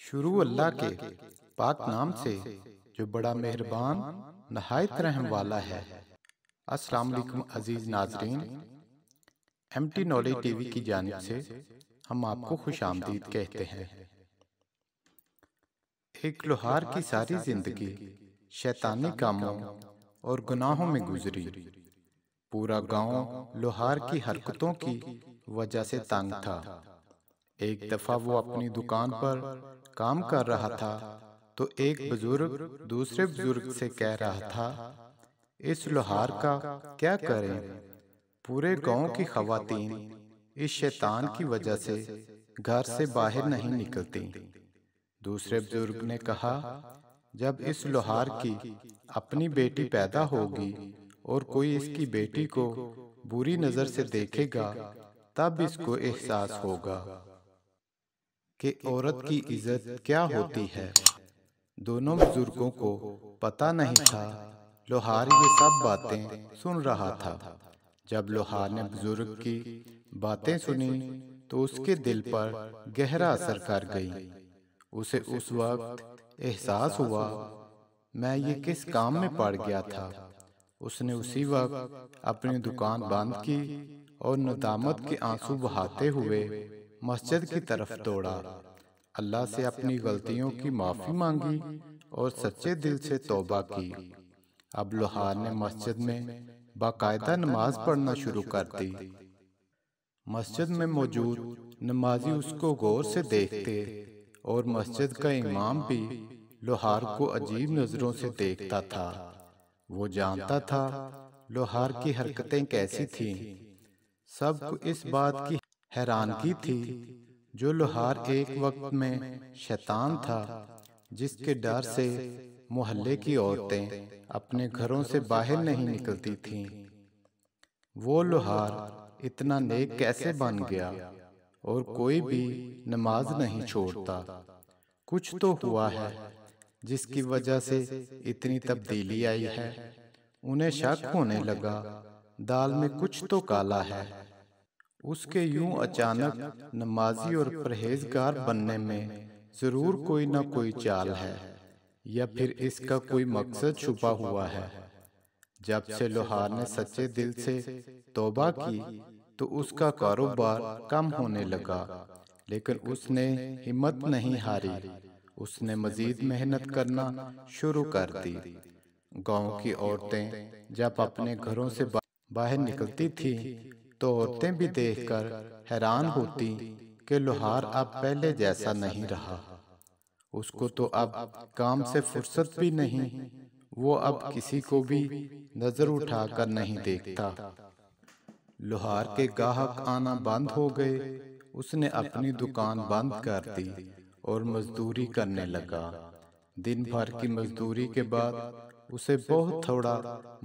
शुरू अल्लाह के पाक नाम से जो बड़ा मेहरबान नहायत रहम वाला है। अस्सलाम वालेकुम अजीज नाजरीन, एमटी नॉलेज टीवी की जानिब से हम आपको खुशामदीद कहते हैं। एक लोहार की सारी जिंदगी शैतानी कामों और गुनाहों में गुजरी। पूरा गांव लोहार की हरकतों की वजह से तंग था। एक दफा वो अपनी दुकान पर काम कर रहा था तो एक बुजुर्ग दूसरे बुजुर्ग से कह रहा था, इस लोहार का क्या करें? पूरे गांव की खवातीन इस शैतान की वजह से घर से बाहर नहीं निकलती। दूसरे बुजुर्ग ने कहा, जब इस लोहार की अपनी बेटी पैदा होगी और कोई इसकी बेटी को बुरी नजर से देखेगा तब इसको एहसास होगा कि औरत की इज्जत क्या होती है। दोनों बुजुर्गों को पता नहीं था लोहार ये सब बातें सुन रहा था। जब लोहार ने बुजुर्ग की बातें सुनी तो उसके दिल पर गहरा असर कर गई। उसे उस वक्त एहसास हुआ, मैं ये किस काम में पड़ गया था। उसने उसी वक्त अपनी दुकान बंद की और नदामत के आंसू बहाते हुए मस्जिद की तरफ दौड़ा। अल्लाह से अपनी गलतियों की माफी मांगी और सच्चे दिल से तौबा की। अब लोहार ने मस्जिद में बाकायदा नमाज पढ़ना शुरू कर दी। मस्जिद में मौजूद नमाजी उसको गौर से देखते और मस्जिद का इमाम भी लोहार को अजीब नजरों से देखता था। वो जानता था लोहार की हरकतें कैसी थीं। सबको इस बात की हैरानगी थी जो लोहार एक वक्त में शैतान था, जिसके डर से मोहल्ले की औरतें अपने घरों से बाहर नहीं निकलती थीं। वो लोहार इतना नेक कैसे बन गया और कोई भी नमाज नहीं छोड़ता? कुछ तो हुआ है जिसकी वजह से इतनी तब्दीली आई है। उन्हें शक होने लगा, दाल में कुछ तो काला है। उसके यूं अचानक नमाजी और परहेजगार बनने में जरूर कोई ना कोई चाल है, या फिर इसका कोई मकसद छुपा हुआ है। जब से लोहार ने सच्चे दिल से तौबा की तो उसका कारोबार कम होने लगा, लेकिन उसने हिम्मत नहीं हारी। उसने मजीद मेहनत करना शुरू कर दी। गांव की औरतें जब अपने घरों से बाहर निकलती थीं तो औरतें भी देखकर हैरान होती कि लोहार अब पहले जैसा नहीं रहा। उसको तो अब काम से फुर्सत भी नहीं। वो अब किसी को भी नजर उठाकर नहीं देखता। लोहार के ग्राहक आना बंद हो गए। उसने अपनी दुकान बंद कर दी और मजदूरी करने लगा। दिन भर की मजदूरी के बाद उसे बहुत थोड़ा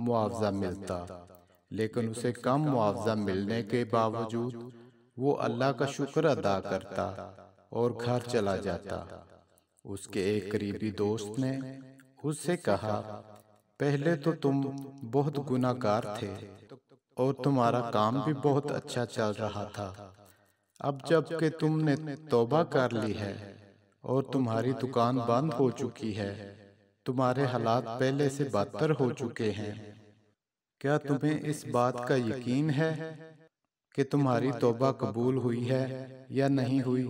मुआवजा मिलता, लेकिन उसे कम मुआवजा मिलने के बावजूद वो अल्लाह का शुक्र अदा करता और घर चला जाता। उसके एक करीबी दोस्त ने उससे कहा, पहले तो तुम बहुत गुनाहगार थे और तुम्हारा काम भी बहुत अच्छा चल रहा था। अब जबकि तुमने तौबा कर ली है और तुम्हारी दुकान बंद हो चुकी है, तुम्हारे हालात पहले से बदतर हो चुके हैं। क्या तुम्हें इस बात का यकीन है कि तुम्हारी तौबा कबूल हुई है या नहीं हुई?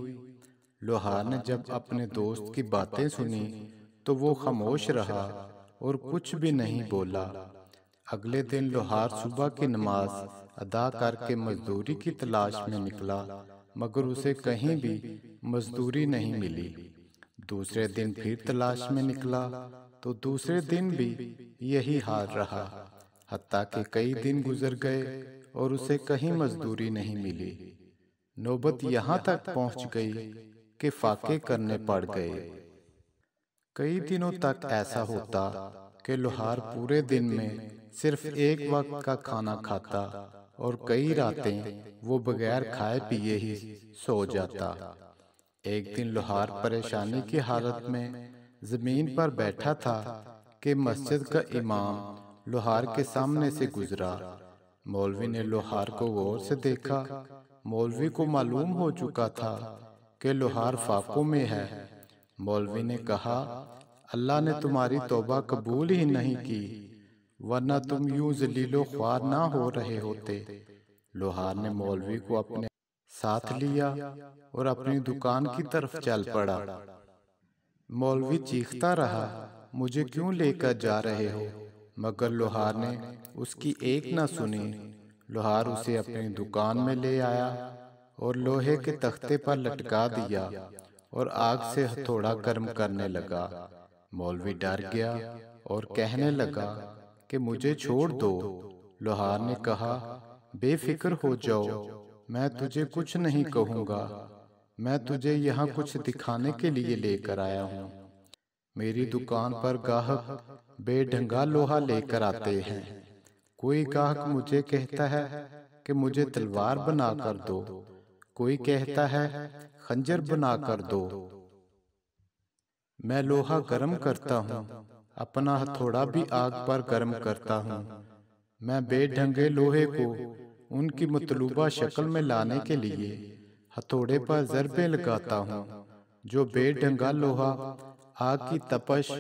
लोहार ने जब अपने दोस्त की बातें सुनी तो वो खामोश रहा और कुछ भी नहीं बोला। अगले दिन लोहार सुबह की नमाज अदा करके मजदूरी की तलाश में निकला, मगर उसे कहीं भी मजदूरी नहीं मिली। दूसरे दिन फिर तलाश में निकला तो दूसरे दिन भी यही हाल रहा। हत्ता कि कई दिन गुजर गए और उसे कहीं मजदूरी नहीं मिली। नौबत यहाँ तक पहुँच गई कि फाके करने पड़ गए। कई दिनों तक ऐसा होता कि लोहार पूरे दिन में सिर्फ एक वक्त का खाना खाता और कई रातें वो बगैर खाए पिए ही सो जाता। एक दिन लोहार परेशानी की हालत में जमीन पर बैठा था कि मस्जिद का इमाम लोहार के सामने से गुजरा। मौलवी ने लोहार को गौर से देखा। मौलवी को मालूम हो चुका था कि लोहार फाकों में है। मौलवी ने कहा, अल्लाह ने तुम्हारी तौबा कबूल ही नहीं की, वरना तुम यूं जलीलो ख्वार ना हो रहे होते। लोहार ने मौलवी को अपने साथ लिया और अपनी दुकान की तरफ चल पड़ा। मौलवी चीखता रहा, मुझे क्यों लेकर जा रहे हो? मगर लोहार ने उसकी एक न सुनी। लोहार उसे अपनी दुकान में ले आया और लोहे के तख्ते पर लटका दिया और आग से हथौड़ा गर्म करने लगा। मौलवी डर गया और कहने लगा कि मुझे छोड़ दो। लोहार ने कहा, बेफिक्र हो जाओ, मैं तुझे कुछ नहीं कहूँगा। मैं तुझे यहाँ कुछ दिखाने के लिए लेकर आया हूँ। मेरी दुकान पर गाहक बेढंगा लोहा लेकर आते हैं। कोई गाहक मुझे कहता है कि मुझे तलवार बना कर दो, कोई कहता है खंजर बना कर दो। मैं लोहा गर्म करता हूँ, अपना हथौड़ा भी आग पर गर्म करता हूँ। मैं बेढंगे लोहे को उनकी मतलूबा शक्ल में लाने के लिए हथौड़े पर ज़रबे लगाता हूँ। जो बेढंगा लोहा आग की तपश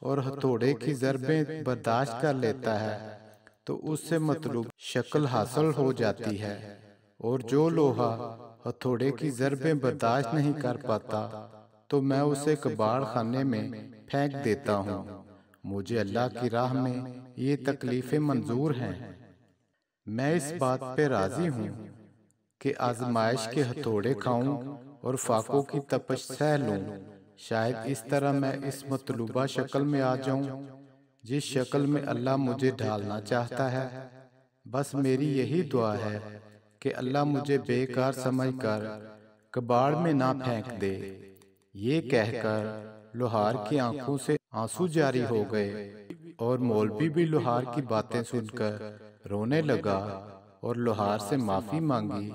और हथौड़े की ज़रबें बर्दाश्त कर लेता है तो उससे मतलूब शक्ल हासिल हो जाती है, और जो लोहा हथौड़े की ज़रबें बर्दाश्त नहीं कर पाता तो मैं उसे कबाड़ खाने में फेंक देता हूँ। मुझे अल्लाह की राह में ये तकलीफ़ें मंजूर हैं। मैं इस बात पे राज़ी हूँ कि आजमाइश के हथौड़े खाऊं और फाकों की तपश सह लूं। शायद इस तरह मैं इस मतलूबा शक्ल में आ जाऊं जिस शक्ल में अल्लाह मुझे ढालना चाहता है। बस मेरी यही दुआ है कि अल्लाह मुझे बेकार समझकर कबाड़ में ना फेंक दे। ये कहकर लोहार की आंखों से आंसू जारी हो गए और मौलवी भी लोहार की बातें सुनकर रोने लगा और लोहार से माफी मांगी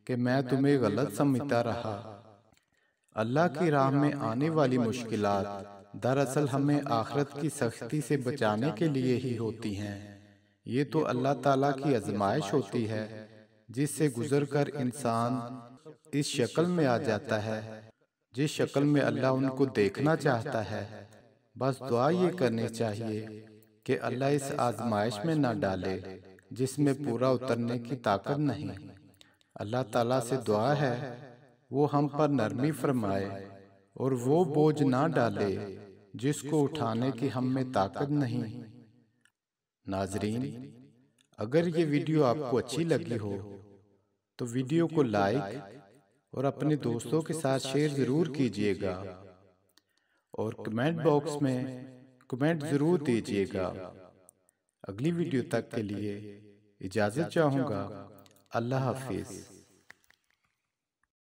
कि मैं तुम्हें गलत समझता रहा। अल्लाह की राह में आने वाली मुश्किलात दरअसल हमें आखिरत की सख्ती से बचाने के लिए ही होती हैं। ये तो अल्लाह ताला की आजमाइश होती है जिससे गुजरकर इंसान इस शक्ल में आ जाता है जिस शक्ल में अल्लाह उनको देखना चाहता है। बस दुआ ये करनी चाहिए कि अल्लाह इस आजमाइश में न डाले जिसमें पूरा उतरने की ताकत नहीं। अल्लाह ताला से दुआ है वो हम पर नरमी फरमाए और वो बोझ ना डाले जिसको उठाने की हम में ताकत नहीं। नाजरीन, अगर ये वीडियो आपको अच्छी लगी हो तो वीडियो को लाइक और अपने दोस्तों के साथ शेयर ज़रूर कीजिएगा और कमेंट बॉक्स में कमेंट ज़रूर दीजिएगा। अगली वीडियो तक के लिए इजाज़त चाहूँगा। अल्लाह हाफिज़।